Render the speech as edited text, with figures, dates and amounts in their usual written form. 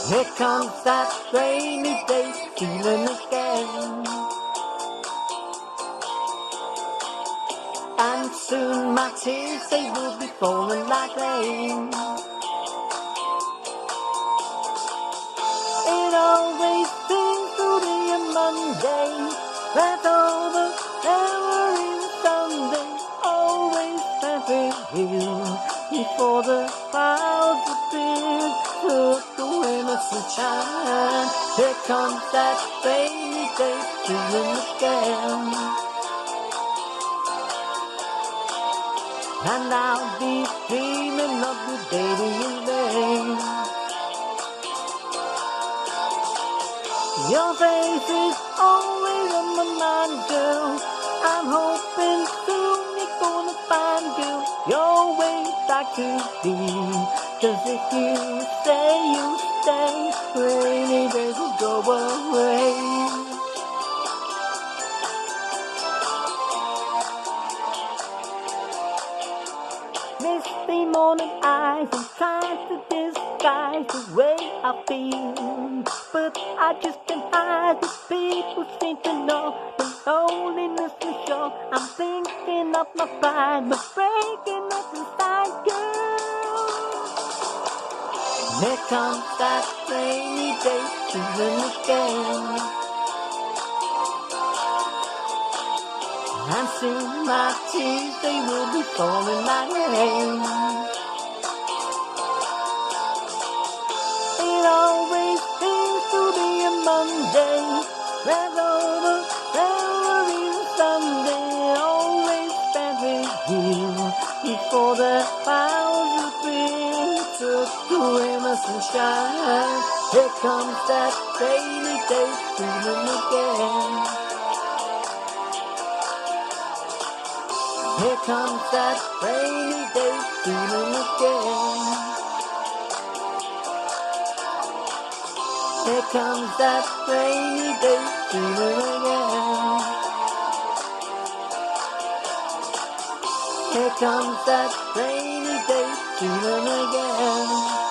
Here comes that rainy day feeling again. And soon my tears, they will be falling like rain. It always seems to be a Monday, that's over every Sunday. Always happy here before the clouds appear. Took away my sunshine. Here comes that rainy day feeling again. And I'll be dreaming of the baby in vain. Your face is always on my mind, girl. I'm hoping soon you're gonna find, girl, your way back to me. 'Cause if you stay, rainy days will go away. Misty morning eyes, I'm trying to disguise the way I feel, but I just can't hide the people seem to know the loneliness is sure. I'm thinking of my pride, but breaking up inside, girl. Here comes that rainy day feeling again. And soon my tears, they will be falling like rain. It always seems to be a Monday, that's over every Sunday. Always spent with you before the clouds appear. Took away my sunshine. Here comes that rainy day feeling again. Here comes that rainy day feeling again. Here comes that rainy day feeling again. Here comes that rainy day feeling again.